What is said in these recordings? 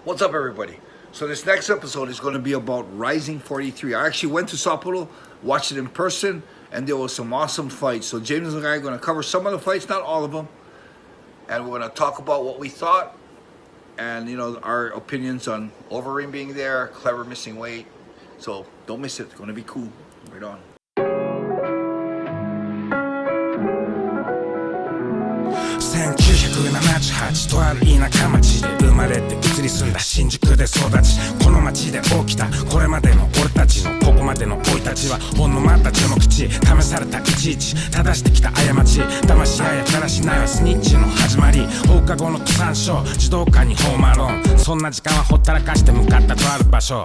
What's up, everybody? So this next episode is going to be about Rising 43. I actually went to Sapporo, watched it in person, and there was some awesome fights. So James and I are going to cover some of the fights, not all of them, and we're going to talk about what we thought and our opinions on Overeem being there, Kleber missing weight. So don't miss it. It's going to be cool. Right on. 1978とある田舎町で生まれて移り住んだ新宿で育ちこの町で起きたこれまでの俺たちのここまでの生い立ちはほんのまた序の口試されたいちいち正してきた過ち騙し合いやからしないはスニッチの始まり放課後の登山所児童館にホームアローンそんな時間はほったらかして向かったとある場所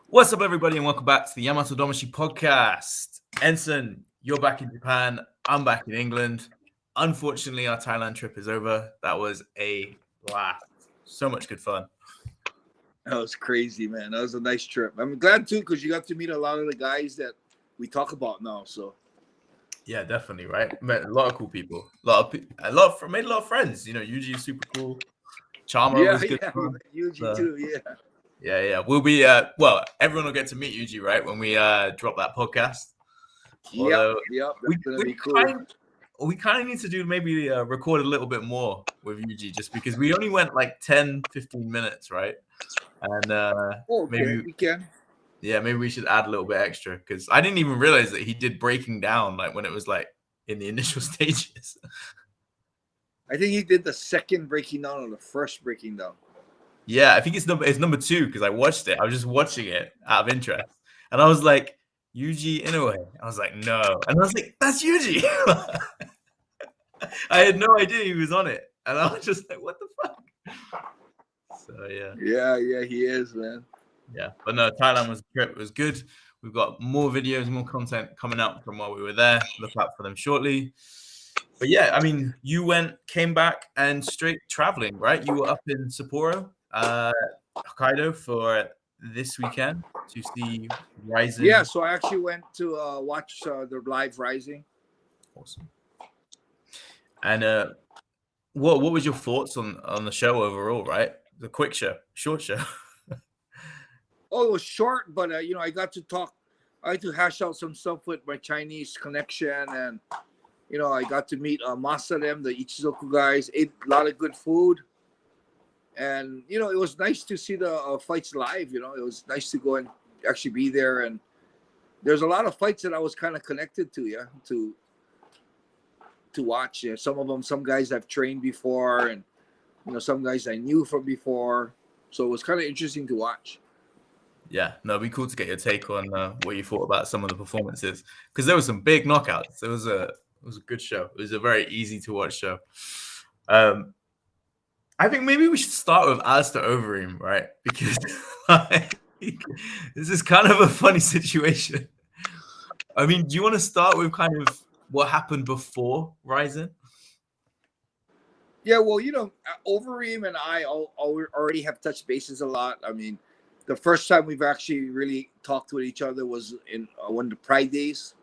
What's up, everybody, and welcome back to the Yamatodamashii podcast. Enson, you're back in Japan. I'm back in England. Unfortunately, our Thailand trip is over. That was a blast. So much good fun. That was crazy, man. That was a nice trip. I'm glad, too, because you got to meet a lot of the guys that we talk about now. So, yeah, definitely, right? Met a lot of cool people. Made a lot of friends. Yuji is super cool. Charmer was good. Yeah, Yuji, too, yeah. Yeah. We'll be, everyone will get to meet Yuji, right, when we drop that podcast. Yep. That's going to be cool. We kind of need to do maybe record a little bit more with Yuji just because we only went like 10, 15 minutes, right? And maybe we can. Yeah, maybe we should add a little bit extra because I didn't even realize that he did breaking down like when it was like in the initial stages. I think he did the second breaking down or the first breaking down. Yeah, I think it's number 2 because I watched it. I was just watching it out of interest. And I was like, Yuji Inoue. I was like, no. And I was like, that's Yuji. I had no idea he was on it. And I was just like, what the fuck? So, yeah. Yeah, he is, man. Yeah. But no, Thailand was good. We've got more videos, more content coming out from while we were there. Look out for them shortly. But yeah, I mean, you came back and straight traveling, right? You were up in Sapporo. Hokkaido for this weekend to see RIZIN. Yeah, so I actually went to watch the live RIZIN. Awesome. And what was your thoughts on the show overall? Right, the short show. Oh, it was short, but I got to talk. I had to hash out some stuff with my Chinese connection, and I got to meet Masa them, the Ichizoku guys. Ate a lot of good food. And, it was nice to see the fights live, It was nice to go and actually be there. And there's a lot of fights that I was kind of connected to, to watch. Yeah. Some guys I've trained before and, some guys I knew from before. So it was kind of interesting to watch. Yeah, no, it'd be cool to get your take on what you thought about some of the performances. Because there were some big knockouts. It was a good show. It was a very easy to watch show. I think maybe we should start with Alistair Overeem, right? Because this is kind of a funny situation. I mean, do you want to start with kind of what happened before RIZIN? Yeah, well, Overeem and I already have touched bases a lot. I mean, the first time we've actually really talked with each other was in one of the Pride days.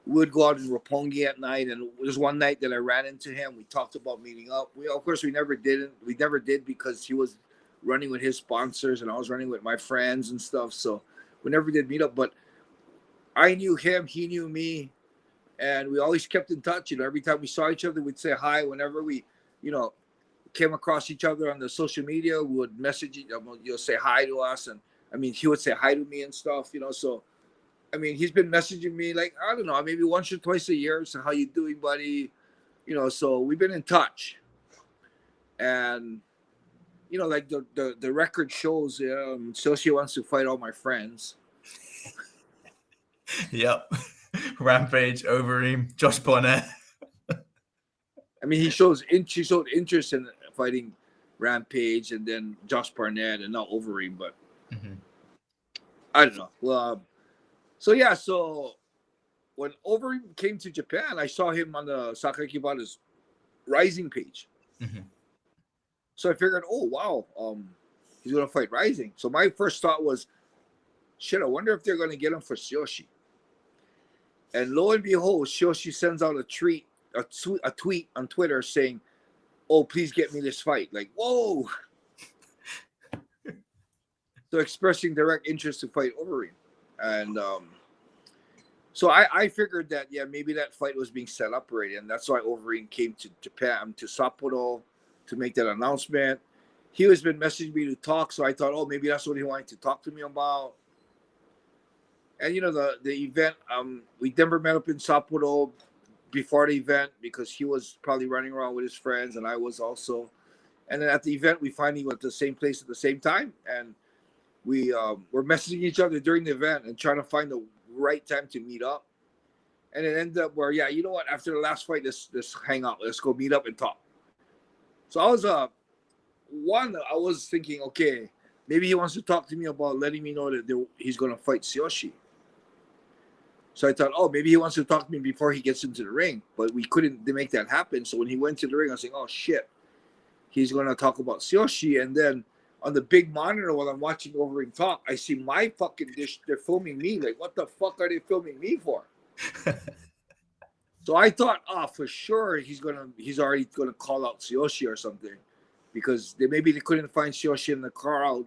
We would go out in Roppongi at night, and there's one night that I ran into him. We talked about meeting up. We never did. We never did because he was running with his sponsors, and I was running with my friends and stuff. So we never did meet up. But I knew him, he knew me, and we always kept in touch. Every time we saw each other, we'd say hi. Whenever we, came across each other on the social media, we would message each other, say hi to us, and I mean, he would say hi to me and stuff. So. I mean, he's been messaging me like, I don't know, maybe once or twice a year. So how you doing, buddy? So we've been in touch. And, like the record shows, Tsuyoshi wants to fight all my friends. Yep. Rampage, Overeem, Josh Barnett. I mean, he showed interest in fighting Rampage and then Josh Barnett and not Overeem, but I don't know. Well, So when Overeem came to Japan, I saw him on the Sakai Kibata's RIZIN page. So I figured, oh, wow, he's going to fight RIZIN. So my first thought was, shit, I wonder if they're going to get him for Tsuyoshi. And lo and behold, Tsuyoshi sends out a tweet a tweet on Twitter saying, "Oh, please get me this fight." Like, whoa. So expressing direct interest to fight Overeem. And so I figured that, yeah, maybe that fight was being set up already. And that's why Overeem came to Japan, to Sapporo, to make that announcement. He has been messaging me to talk. So I thought, oh, maybe that's what he wanted to talk to me about. And, you know, the event, we never met up in Sapporo before the event because he was probably running around with his friends and I was also. And then at the event, we finally went to the same place at the same time. And we were messaging each other during the event and trying to find the right time to meet up. And it ended up where, yeah, you know what? After the last fight, let's hang out. Let's go meet up and talk. So I was, I was thinking, okay, maybe he wants to talk to me about letting me know that he's going to fight Tsuyoshi. So I thought, oh, maybe he wants to talk to me before he gets into the ring. But we couldn't make that happen. So when he went to the ring, I was like, oh, shit. He's going to talk about Tsuyoshi. And then on the big monitor while I'm watching Overeem talk, I see my fucking dish. They're filming me. Like, what the fuck are they filming me for? So I thought, for sure he's already gonna call out Tsuyoshi or something, because maybe they couldn't find Tsuyoshi in the crowd,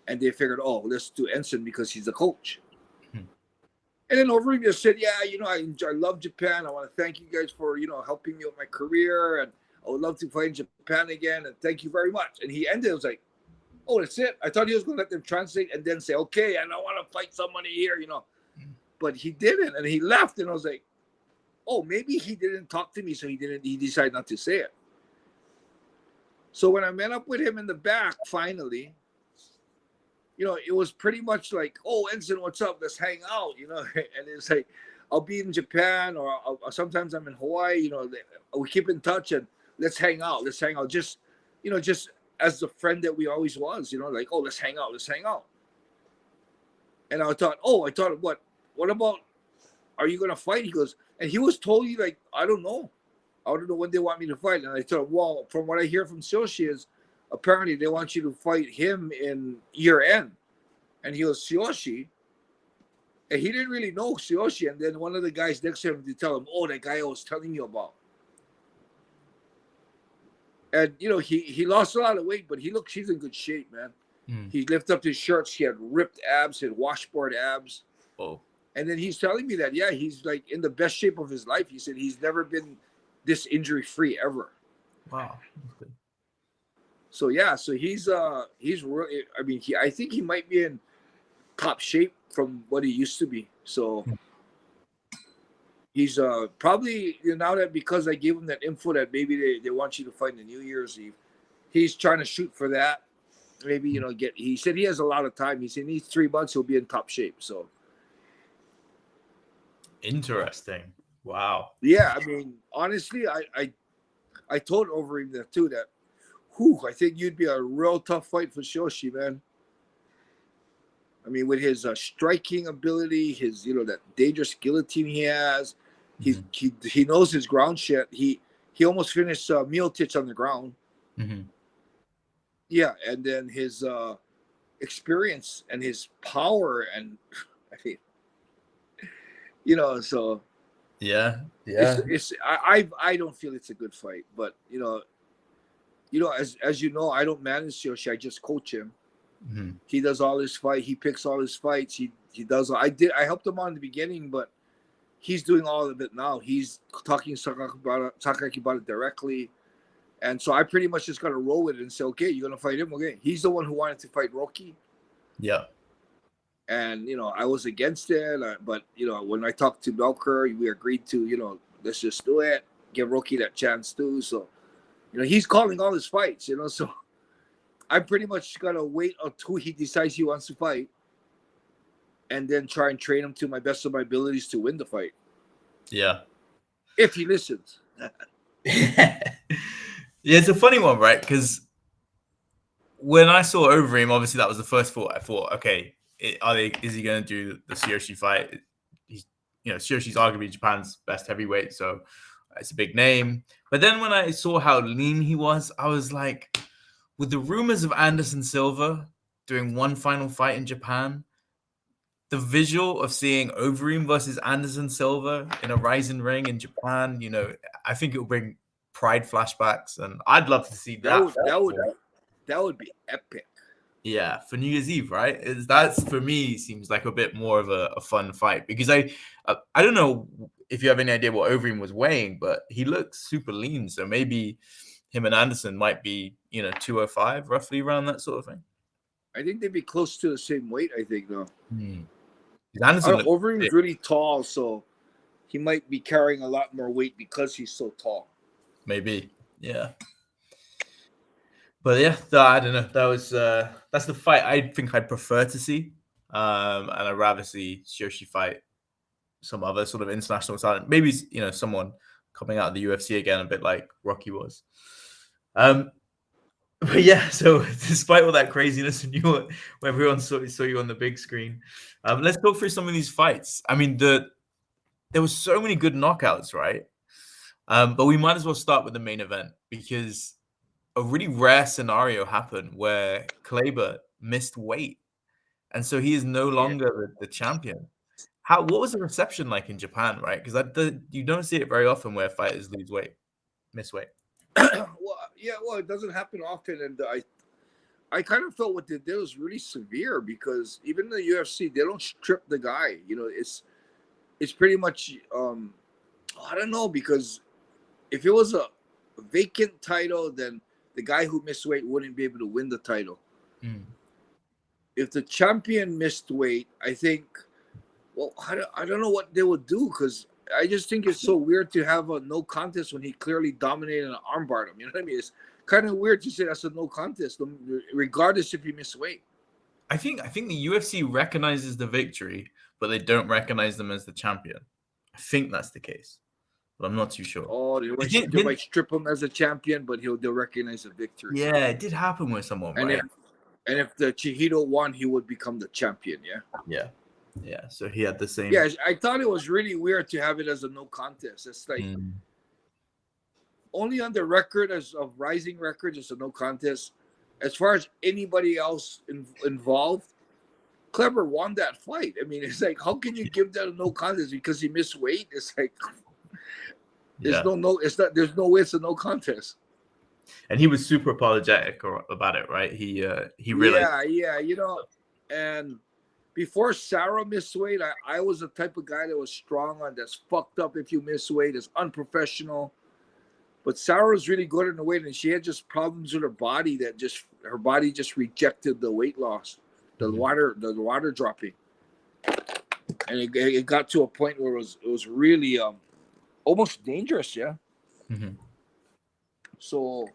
and they figured, oh, let's do Enson because he's the coach. And then Overeem just said, yeah, you know, I love Japan. I want to thank you guys for, you know, helping me with my career, and I would love to fight in Japan again, and thank you very much. And he ended. It was like, oh, that's it. I thought he was going to let them translate and then say, okay, and I want to fight somebody here, you know. But he didn't, and he left, and I was like, oh, maybe he didn't talk to me, so he decided not to say it. So when I met up with him in the back, finally, you know, it was pretty much like, oh, Enson, what's up? Let's hang out, you know. And it's like, I'll be in Japan, or sometimes I'm in Hawaii, you know, we keep in touch, and let's hang out. Let's hang out. Just, you know, just as the friend that we always was, you know, like, oh, let's hang out. Let's hang out. And I thought, what about, are you going to fight? He goes, and he was totally like, I don't know when they want me to fight. And I thought, well, from what I hear from Tsuyoshi is apparently they want you to fight him in year end. And he goes, Tsuyoshi? And he didn't really know Tsuyoshi. And then one of the guys next to him to tell him, oh, that guy I was telling you about. And, you know, he lost a lot of weight, but he's in good shape, man. He lifted up his shirts. He had ripped abs, he had washboard abs. Oh. And then he's telling me that, yeah, he's like in the best shape of his life. He said he's never been this injury-free ever. Wow. So, yeah, so he's really, I mean, I think he might be in top shape from what he used to be. So he's probably, you know, now that because I gave him that info that maybe they want you to fight in New Year's Eve, he's trying to shoot for that. Maybe, you know, he said he has a lot of time. He said in these 3 months he'll be in top shape. So interesting. Wow. Yeah, I mean, honestly, I told Overeem that too, that I think you'd be a real tough fight for Tsuyoshi, man. I mean, with his striking ability, his, you know, that dangerous guillotine he has, he knows his ground shit. He almost finished Miocic on the ground. Yeah, and then his experience and his power, and I mean, you know, so yeah. I don't feel it's a good fight, but you know, as you know, I don't manage Tsuyoshi. I just coach him. He does all his fight. He picks all his fights. He does. I helped him on in the beginning, but he's doing all of it now. He's talking to Sakaki about it directly. And so I pretty much just got to roll with it and say, okay, you're going to fight him? Okay. He's the one who wanted to fight Rocky. Yeah. And, you know, I was against it. But, you know, when I talked to Belker, we agreed to, you know, let's just do it. Give Rocky that chance too. So, you know, he's calling all his fights, you know. So I pretty much got to wait until he decides he wants to fight. And then try and train him to my best of my abilities to win the fight. Yeah. If he listens. Yeah, it's a funny one, right? Because when I saw Overeem, obviously that was the first thought. I thought, okay, is he going to do the Tsuyoshi fight? Tsuyoshi's arguably Japan's best heavyweight, so it's a big name. But then when I saw how lean he was, I was like, with the rumors of Anderson Silva doing one final fight in Japan, the visual of seeing Overeem versus Anderson Silva in a RIZIN ring in Japan, you know, I think it will bring Pride flashbacks, and I'd love to see that. That would be epic. Yeah, for New Year's Eve, right? That's for me seems like a bit more of a fun fight, because I don't know if you have any idea what Overeem was weighing, but he looks super lean, so maybe him and Anderson might be, you know, 205 roughly, around that sort of thing. I think they'd be close to the same weight. I think though. Anderson Overeem's really tall, so he might be carrying a lot more weight because he's so tall. Maybe, yeah. But yeah, I don't know. That's the fight I think I'd prefer to see, and I'd rather see Tsuyoshi fight some other sort of international talent. Maybe, you know, someone coming out of the UFC again, a bit like Rocky was. But yeah, so despite all that craziness and when everyone saw you on the big screen, let's go through some of these fights. I mean, there was so many good knockouts, right? But we might as well start with the main event, because a really rare scenario happened where Kleber missed weight, and so he is no longer the champion. What was the reception like in Japan, right? Because you don't see it very often where fighters miss weight. Well, it doesn't happen often, and I kind of felt what they did was really severe, because even the UFC, they don't strip the guy. You know, it's pretty much I don't know, because if it was a vacant title, then the guy who missed weight wouldn't be able to win the title. If the champion missed weight, I think, well, I don't know what they would do, because I just think it's so weird to have a no contest when he clearly dominated and armbarred him. You know what I mean? It's kind of weird to say that's a no contest, regardless if you miss weight. I think the UFC recognizes the victory, but they don't recognize them as the champion. I think that's the case, but I'm not too sure. Oh, they might strip him as a champion, but they'll recognize the victory. Yeah, it did happen with someone, right? And if the Chihito won, he would become the champion. Yeah. So he had the same. Yeah, I thought it was really weird to have it as a no contest. It's like only on the record of RIZIN records, it's a no contest. As far as anybody else involved, Kleber won that fight. I mean, it's like, how can you give that a no contest because he missed weight? It's like there's no way it's a no contest. And he was super apologetic about it, right? He realized. Yeah, you know, and before Sarah missed weight, I was the type of guy that was strong on that's fucked up if you miss weight, it's unprofessional. But Sarah was really good in the weight, and she had just problems with her body her body just rejected the weight loss, the water dropping, and it got to a point where it was really almost dangerous, yeah. So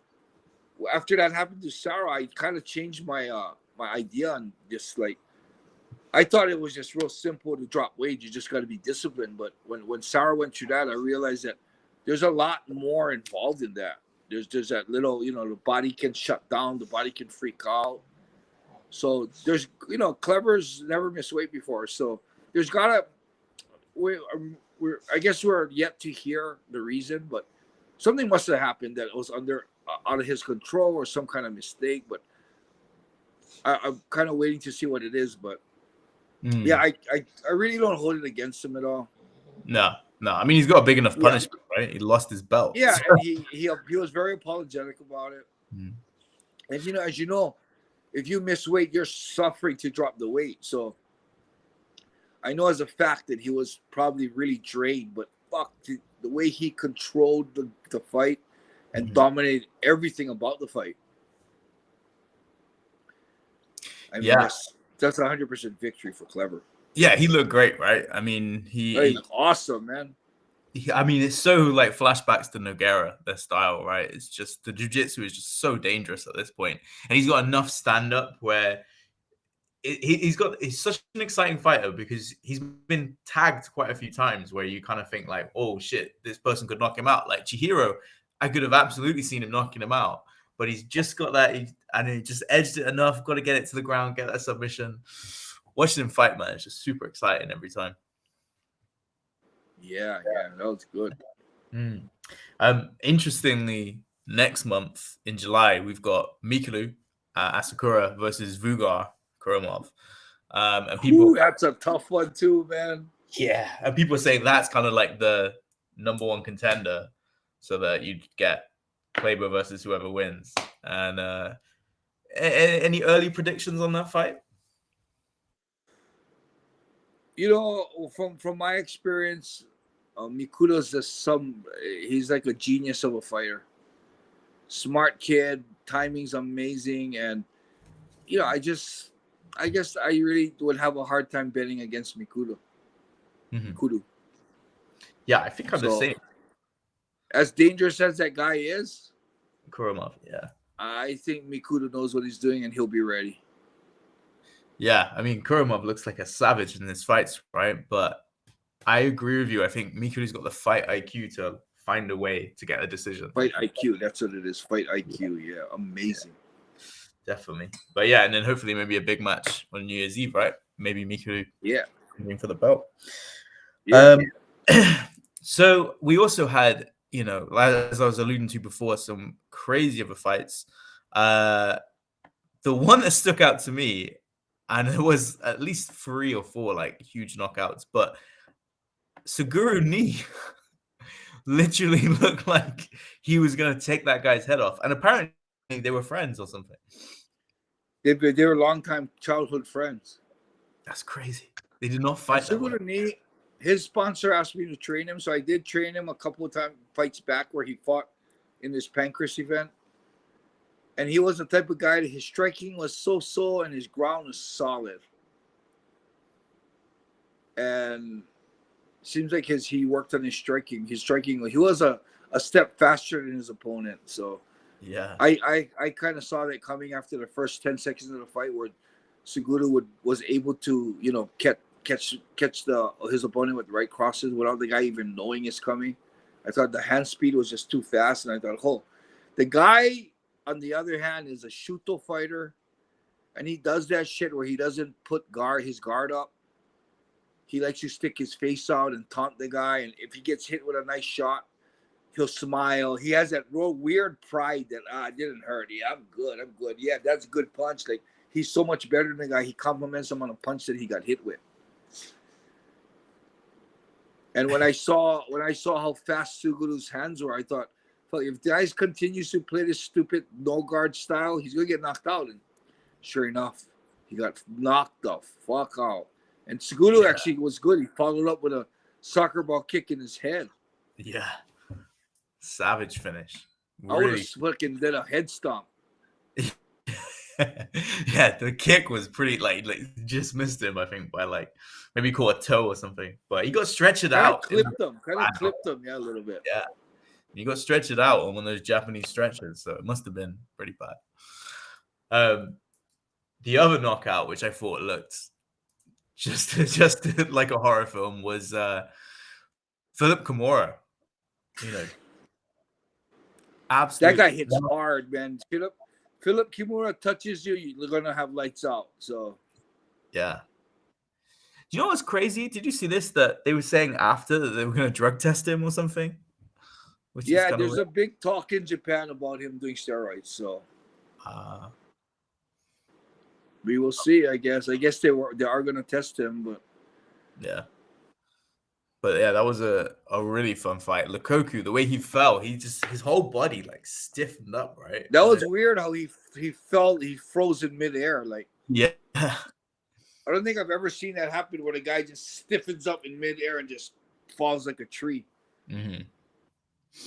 after that happened to Sarah, I kind of changed my my idea on this. Like, I thought it was just real simple to drop weight. You just got to be disciplined. But when Sarah went through that, I realized that there's a lot more involved in that. There's that little, you know, the body can shut down, the body can freak out. So there's, you know, Kleber's never missed weight before. So there's I guess we're yet to hear the reason, but something must have happened that was out of his control or some kind of mistake. But I'm kind of waiting to see what it is. But yeah, I really don't hold it against him at all. No. I mean, he's got a big enough punishment, right? He lost his belt. Yeah, and he was very apologetic about it. And you know, as you know, if you miss weight, you're suffering to drop the weight. So I know as a fact that he was probably really drained, but fuck, the way he controlled the fight and dominated everything about the fight. I mean, that's 100% victory for Kleber. Yeah, he looked great, right? I mean, he looked awesome, man. I mean, it's so like flashbacks to Nogueira, their style, right? It's just the jiu-jitsu is just so dangerous at this point. And he's got enough stand-up where he's such an exciting fighter, because he's been tagged quite a few times where you kind of think like, oh shit, this person could knock him out. Like Chihiro, I could have absolutely seen him knocking him out, but he's just got that, and he just edged it enough, got to get it to the ground, get that submission. Watching him fight, man, it's just super exciting every time. Yeah, that was good. Interestingly, next month in July, we've got Mikuru Asakura versus Vugar Kuromov. And people, that's a tough one too, man. yeah, and people are saying that's kind of like the #1 contender, so that you'd get Kleber versus whoever wins. And any early predictions on that fight? You know, from my experience, Mikuru's he's like a genius of a fighter. Smart kid, timing's amazing, and you know, I guess I really would have a hard time betting against Mikuru. Mikuru. Yeah, I think I'm the same. As dangerous as that guy is, Kurumov, yeah. I think Mikuru knows what he's doing and he'll be ready. Yeah, I mean, Kurumov looks like a savage in his fights, right? But I agree with you. I think Mikuru's got the fight IQ to find a way to get a decision. Fight IQ, that's what it is. Fight IQ, yeah, amazing. Yeah, definitely. But yeah, and then hopefully maybe a big match on New Year's Eve, right? Maybe Mikuru coming for the belt. Yeah. So we also had, you know, as I was alluding to before, some crazy other fights. The one that stuck out to me, and it was at least 3 or 4 like huge knockouts, but Suguru Nii literally looked like he was going to take that guy's head off. And apparently they were friends or something. They were longtime childhood friends. That's crazy. They did not fight. Suguru Nii, his sponsor asked me to train him, so I did train him a couple of fights back where he fought in this Pancras event. And he was the type of guy that his striking was so-so and his ground was solid. And seems like he worked on his striking. His striking, he was a step faster than his opponent. So yeah, I kind of saw that coming after the first 10 seconds of the fight, where Suguru was able to, you know, catch his opponent with the right crosses without the guy even knowing it's coming. I thought the hand speed was just too fast, and I thought, oh, the guy on the other hand is a Shuto fighter, and he does that shit where he doesn't put his guard up. He likes to stick his face out and taunt the guy, and if he gets hit with a nice shot, he'll smile. He has that real weird pride that it didn't hurt. Yeah, I'm good. Yeah, that's a good punch. Like, he's so much better than the guy. He compliments him on a punch that he got hit with. And when I saw how fast Suguru's hands were, I thought, if the guy continues to play this stupid no guard style, he's gonna get knocked out. And sure enough, he got knocked the fuck out. And Suguru actually was good. He followed up with a soccer ball kick in his head. Yeah, savage finish. Really. I would have fucking did a head stomp. Yeah, the kick was pretty like just missed him, I think, by like maybe caught a toe or something. But he got stretched out. Kind of clipped him, yeah, a little bit. Yeah. You got stretched out on one of those Japanese stretchers, so it must have been pretty bad. The other knockout, which I thought looked just like a horror film, was Philip Kimura. You know, absolutely. That guy hits hard, man. Philip Kimura touches you, you're gonna have lights out. So, yeah. Do you know what's crazy? Did you see this? That they were saying after that they were gonna drug test him or something? Yeah, there's a big talk in Japan about him doing steroids. So we will see. I guess they are going to test him, but yeah. But yeah, that was a really fun fight. Lukaku, the way he fell, his whole body like stiffened up, right? That was weird how he froze in midair. Like, yeah, I don't think I've ever seen that happen where the guy just stiffens up in midair and just falls like a tree. Mm-hmm.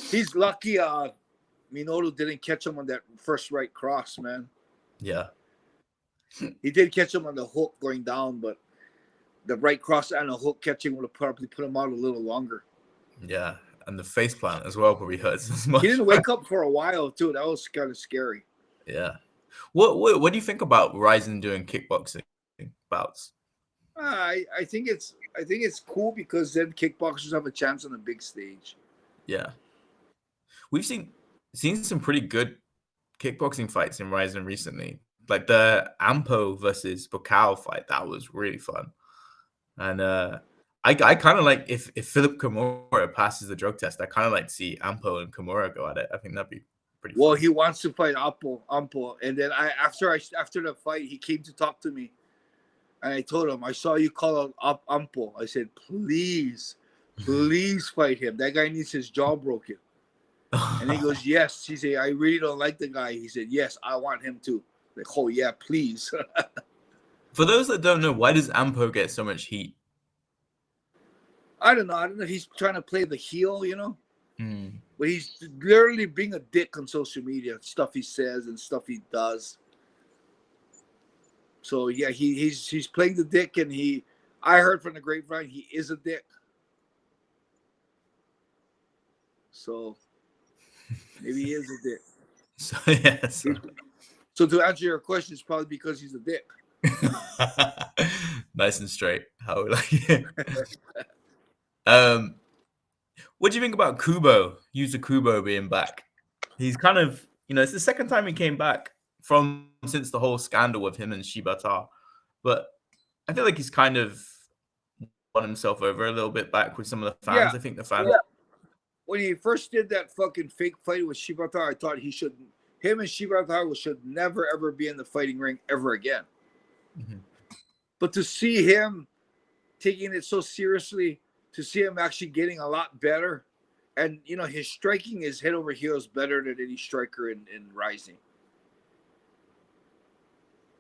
He's lucky Minoru didn't catch him on that first right cross, man. Yeah. He did catch him on the hook going down, but the right cross and the hook catching would have probably put him out a little longer. Yeah, and the face plant as well probably hurts as much. He didn't wake up for a while, too. That was kind of scary. Yeah. What do you think about RIZIN doing kickboxing bouts? I think it's cool because then kickboxers have a chance on the big stage. Yeah. We've seen some pretty good kickboxing fights in RIZIN recently. Like the Anpo versus Vugar fight, that was really fun. And I kind of like if Philip Kimura passes the drug test, I kind of like to see Anpo and Kimura go at it. I think that'd be pretty fun. Well, he wants to fight Anpo, and then after the fight, he came to talk to me. And I told him, I saw you call out Anpo. I said, please fight him. That guy needs his jaw broken. And he goes, yes. He said, I really don't like the guy. He said, yes, I want him too. Like, oh yeah, please. For those that don't know, why does Anpo get so much heat? I don't know. He's trying to play the heel, you know? But he's literally being a dick on social media, stuff he says and stuff he does. So yeah, he's playing the dick, and I heard from the grapevine he is a dick. So maybe he is a dick. So yeah. So to answer your question, it's probably because he's a dick. Nice and straight. How we like it. What do you think about Kubo? Yuta Kubo being back. He's kind of, it's the second time he came back since the whole scandal with him and Shibata. But I feel like he's kind of won himself over a little bit back with some of the fans. Yeah. I think the fans. Yeah. When he first did that fucking fake fight with Shibata, I thought him and Shibata should never ever be in the fighting ring ever again. Mm-hmm. But to see him taking it so seriously, to see him actually getting a lot better, and his striking is head over heels better than any striker in RIZIN.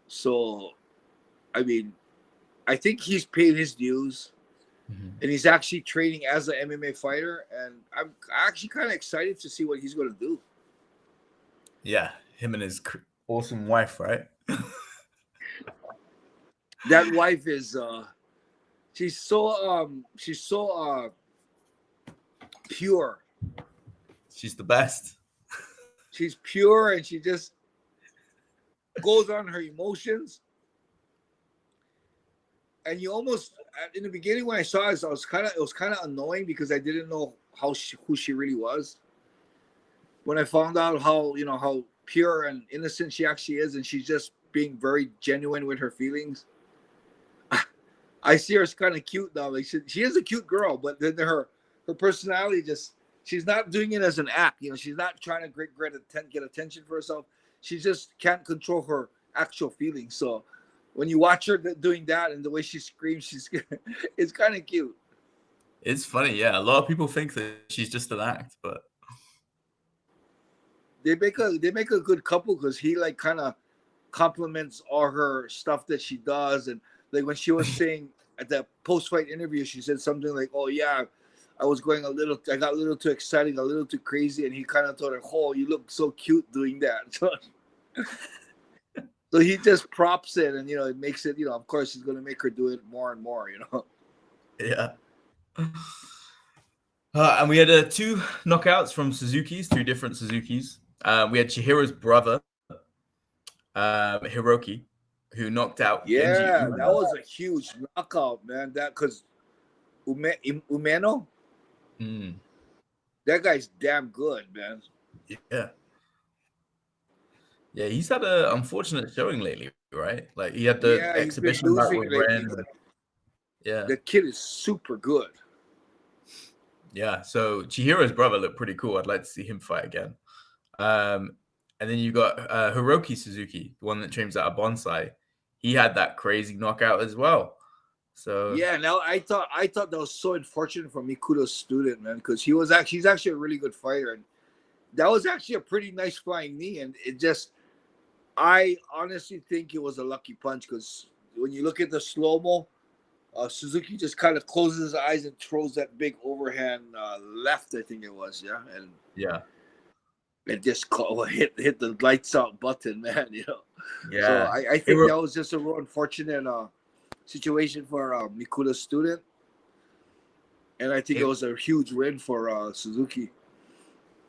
So, I mean, I think he's paid his dues, and he's actually training as an MMA fighter, and I'm actually kind of excited to see what he's going to do. Yeah, him and his awesome wife, right? That wife is she's so pure. She's the best. She's pure, and she just goes on her emotions. And you almost, in the beginning when I saw it, it was kind of annoying because I didn't know who she really was. When I found out how pure and innocent she actually is, and she's just being very genuine with her feelings. I see her as kind of cute now. Like she is a cute girl, but then her personality she's not doing it as an act. She's not trying to get attention for herself. She just can't control her actual feelings. So when you watch her doing that and the way she screams, it's kind of cute. It's funny, yeah. A lot of people think that she's just an act, but they make a good couple because he kind of compliments all her stuff that she does. And like when she was saying at that post-fight interview, she said something like, "Oh yeah, I got a little too excited, a little too crazy," and he kind of told her, "Oh, you look so cute doing that." So he just props it, and it makes it. Of course, he's gonna make her do it more and more. Yeah. And we had 2 knockouts from Suzuki's, 2 different Suzukis. We had Chihiro's brother, Hiroki, who knocked out. Yeah, that was a huge knockout, man. That because Umeno, that guy's damn good, man. Yeah. Yeah, he's had an unfortunate showing lately, right? Like he had the exhibition back with Ren. Yeah, the kid is super good. Yeah, so Chihiro's brother looked pretty cool. I'd like to see him fight again. And then you got Hiroki Suzuki, the one that trains out of Bonsai. He had that crazy knockout as well. So yeah, now I thought that was so unfortunate for Mikuru's student, man, because he's actually a really good fighter, and that was actually a pretty nice flying knee, and I honestly think it was a lucky punch because when you look at the slow-mo, Suzuki just kind of closes his eyes and throws that big overhand left, I think it was, yeah, and yeah, it just hit the lights out button, man, Yeah. So I think that was just a real unfortunate situation for Mikuru's student, and I think it was a huge win for Suzuki.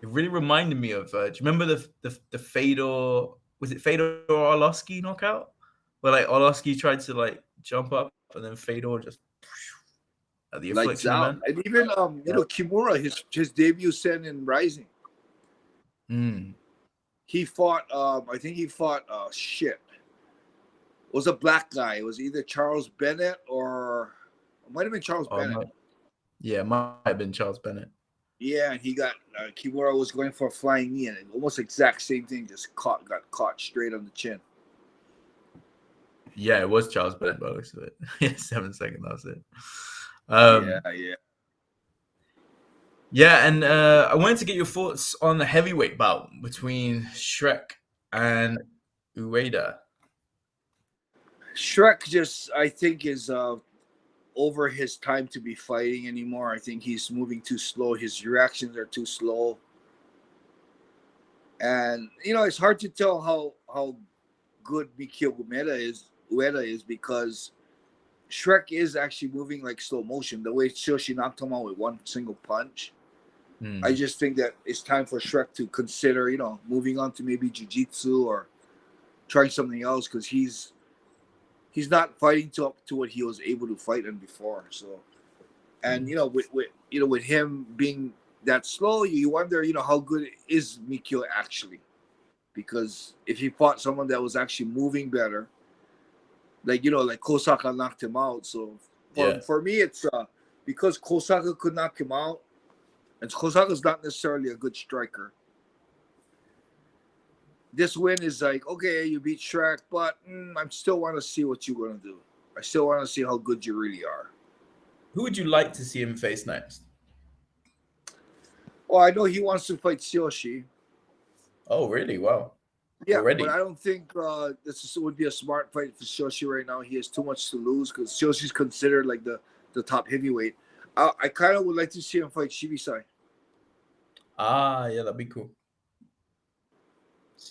It really reminded me of. Do you remember the Fedor? Was it Fedor Orlovsky knockout? Where like Orlovsky tried to jump up and then Fedor just at the affliction event. And even Kimura, his debut set in RIZIN. He fought. I think he fought. It was a black guy. It was either Charles Bennett or it might have been Charles Bennett. It might have been Charles Bennett. Yeah, and he got Kimura was going for a flying knee, and almost exact same thing, just got caught straight on the chin. Yeah, it was Charles Bennett by the looks of it. Yeah, 7 seconds. That was it. Yeah. Yeah, and I wanted to get your thoughts on the heavyweight bout between Shrek and Ueda. Shrek just, I think, is over his time to be fighting anymore. I think he's moving too slow. His reactions are too slow. And, it's hard to tell how good Mikio Ueda is because Shrek is actually moving like slow motion. The way Tsuyoshi knocked him out with one single punch. I just think that it's time for Shrek to consider, moving on to maybe jiu-jitsu or trying something else because he's not fighting up to what he was able to fight in before. So, and with him being that slow, you wonder, how good is Mikio actually? Because if he fought someone that was actually moving better, like Kosaka knocked him out. So for me, it's because Kosaka could knock him out. And Kosaka's not necessarily a good striker. This win is like, okay, you beat Shrek, but I still want to see what you're going to do. I still want to see how good you really are. Who would you like to see him face next? Well, I know he wants to fight Tsuyoshi. Oh, really? Wow. Yeah, already? But I don't think this would be a smart fight for Tsuyoshi right now. He has too much to lose because Tsushi's considered like the top heavyweight. I kind of would like to see him fight Shibisai. Ah, yeah, that'd be cool.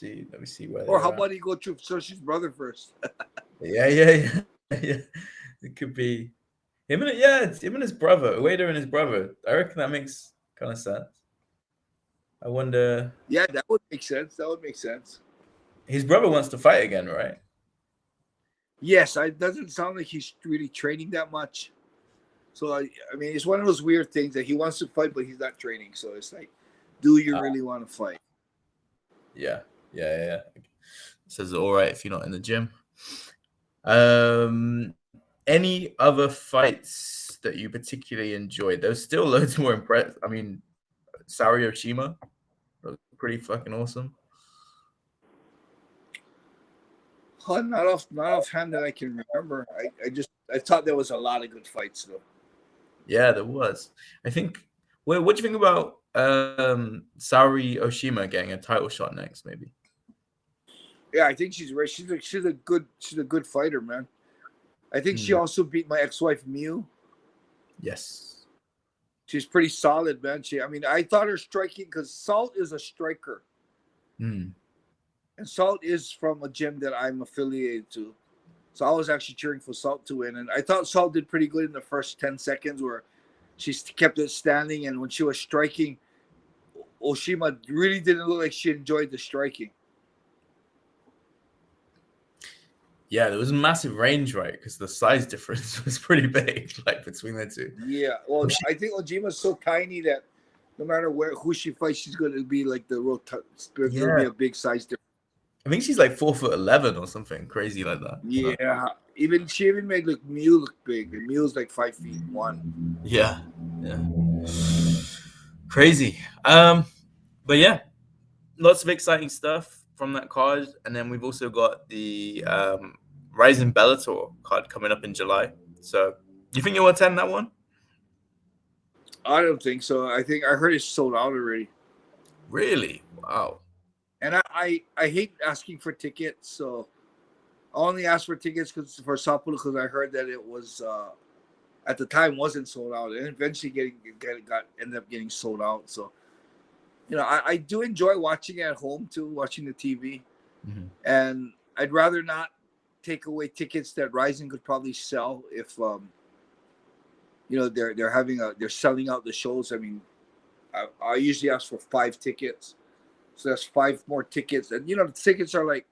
Let me see where. Or how about he go to Tsushi's brother first? Yeah. It could be him and it's him and his brother, Ueda and his brother. I reckon that makes kind of sense. I wonder. Yeah, that would make sense. His brother wants to fight again, right? Yes, it doesn't sound like he's really training that much. So, I mean, it's one of those weird things that he wants to fight, but he's not training. So it's like, do you really want to fight? Yeah. It says all right if you're not in the gym. Any other fights that you particularly enjoyed? There's still loads more impressive. I mean, Sari Oshima was pretty fucking awesome. Not offhand that I can remember. I thought there was a lot of good fights though. Yeah, there was. I think. What do you think about Sari Oshima getting a title shot next? Maybe. Yeah, I think she's right. She's a good fighter, man. I think she also beat my ex-wife Miu. Yes. She's pretty solid, man. I thought her striking because Salt is a striker. And Salt is from a gym that I'm affiliated to. So I was actually cheering for Salt to win. And I thought Salt did pretty good in the first 10 seconds where she kept it standing. And when she was striking, Oshima really didn't look like she enjoyed the striking. Yeah, there was a massive range, right? Because the size difference was pretty big, like between the two. Yeah, well, I think Ojima's so tiny that no matter who she fights, she's going to be like there'll be a big size difference. I think she's like 4'11" or something crazy like that. Yeah, she even made like Miu look big, and Miu's like 5'1". Yeah. Crazy. But yeah, lots of exciting stuff from that card, and then we've also got the RIZIN Bellator card coming up in July. So, do you think you'll attend that one? I don't think so. I heard it's sold out already. Really? Wow. And I hate asking for tickets, so I only asked for tickets for Sapporo because I heard that it was at the time wasn't sold out, and eventually ended up getting sold out. So, I do enjoy watching it at home too, watching the TV, and I'd rather not take away tickets that RIZIN could probably sell if they're selling out the shows. I mean, I usually ask for 5 tickets. So that's 5 more tickets. And, the tickets are like,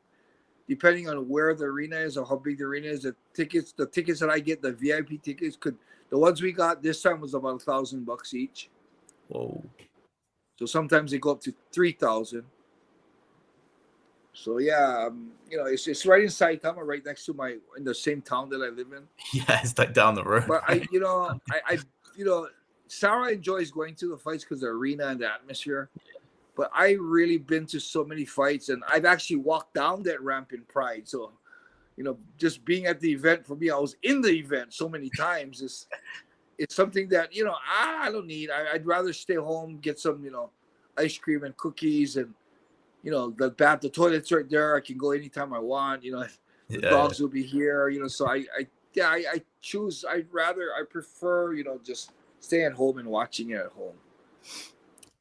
depending on where the arena is or how big the arena is, the tickets that I get, the VIP tickets the ones we got this time was about $1,000 each. Whoa. So sometimes they go up to 3,000. So yeah, it's right in Saitama, right next to in the same town that I live in. Yeah, it's like down the road. But Sarah enjoys going to the fights because the arena and the atmosphere. But I really been to so many fights, and I've actually walked down that ramp in Pride. So, you know, just being at the event for me, I was in the event so many times. It's something that, you know, I don't need. I'd rather stay home, get some, you know, ice cream and cookies, and, you know, the toilet's right there. I can go anytime I want. You know, the dogs will be here. You know, so I choose. I prefer, you know, just stay at home and watching it at home.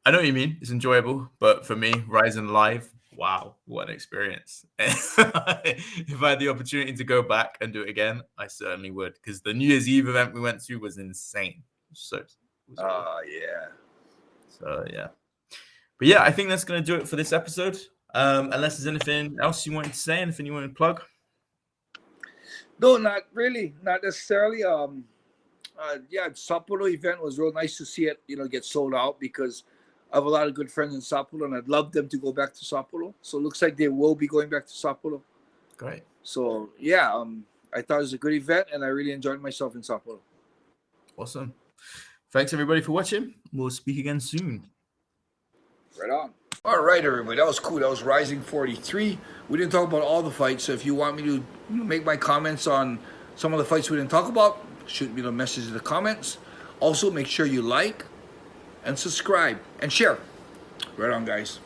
I know what you mean. It's enjoyable, but for me, RIZIN live, wow, what an experience! If I had the opportunity to go back and do it again, I certainly would, because the New Year's Eve event we went to was insane. So yeah. So yeah. But yeah, I think that's going to do it for this episode. Unless there's anything else you wanted to say, anything you want to plug? No, not really. Not necessarily. Yeah, Sapporo event was real nice to see it, you know, get sold out, because I have a lot of good friends in Sapporo, and I'd love them to go back to Sapporo. So it looks like they will be going back to Sapporo. Great. So yeah, I thought it was a good event, and I really enjoyed myself in Sapporo. Awesome. Thanks everybody for watching. We'll speak again soon. Right on. All right, everybody. That was cool. That was Rising 43. We didn't talk about all the fights, so if you want me to make my comments on some of the fights we didn't talk about, shoot me a message in the comments. Also, make sure you like and subscribe and share. Right on, guys.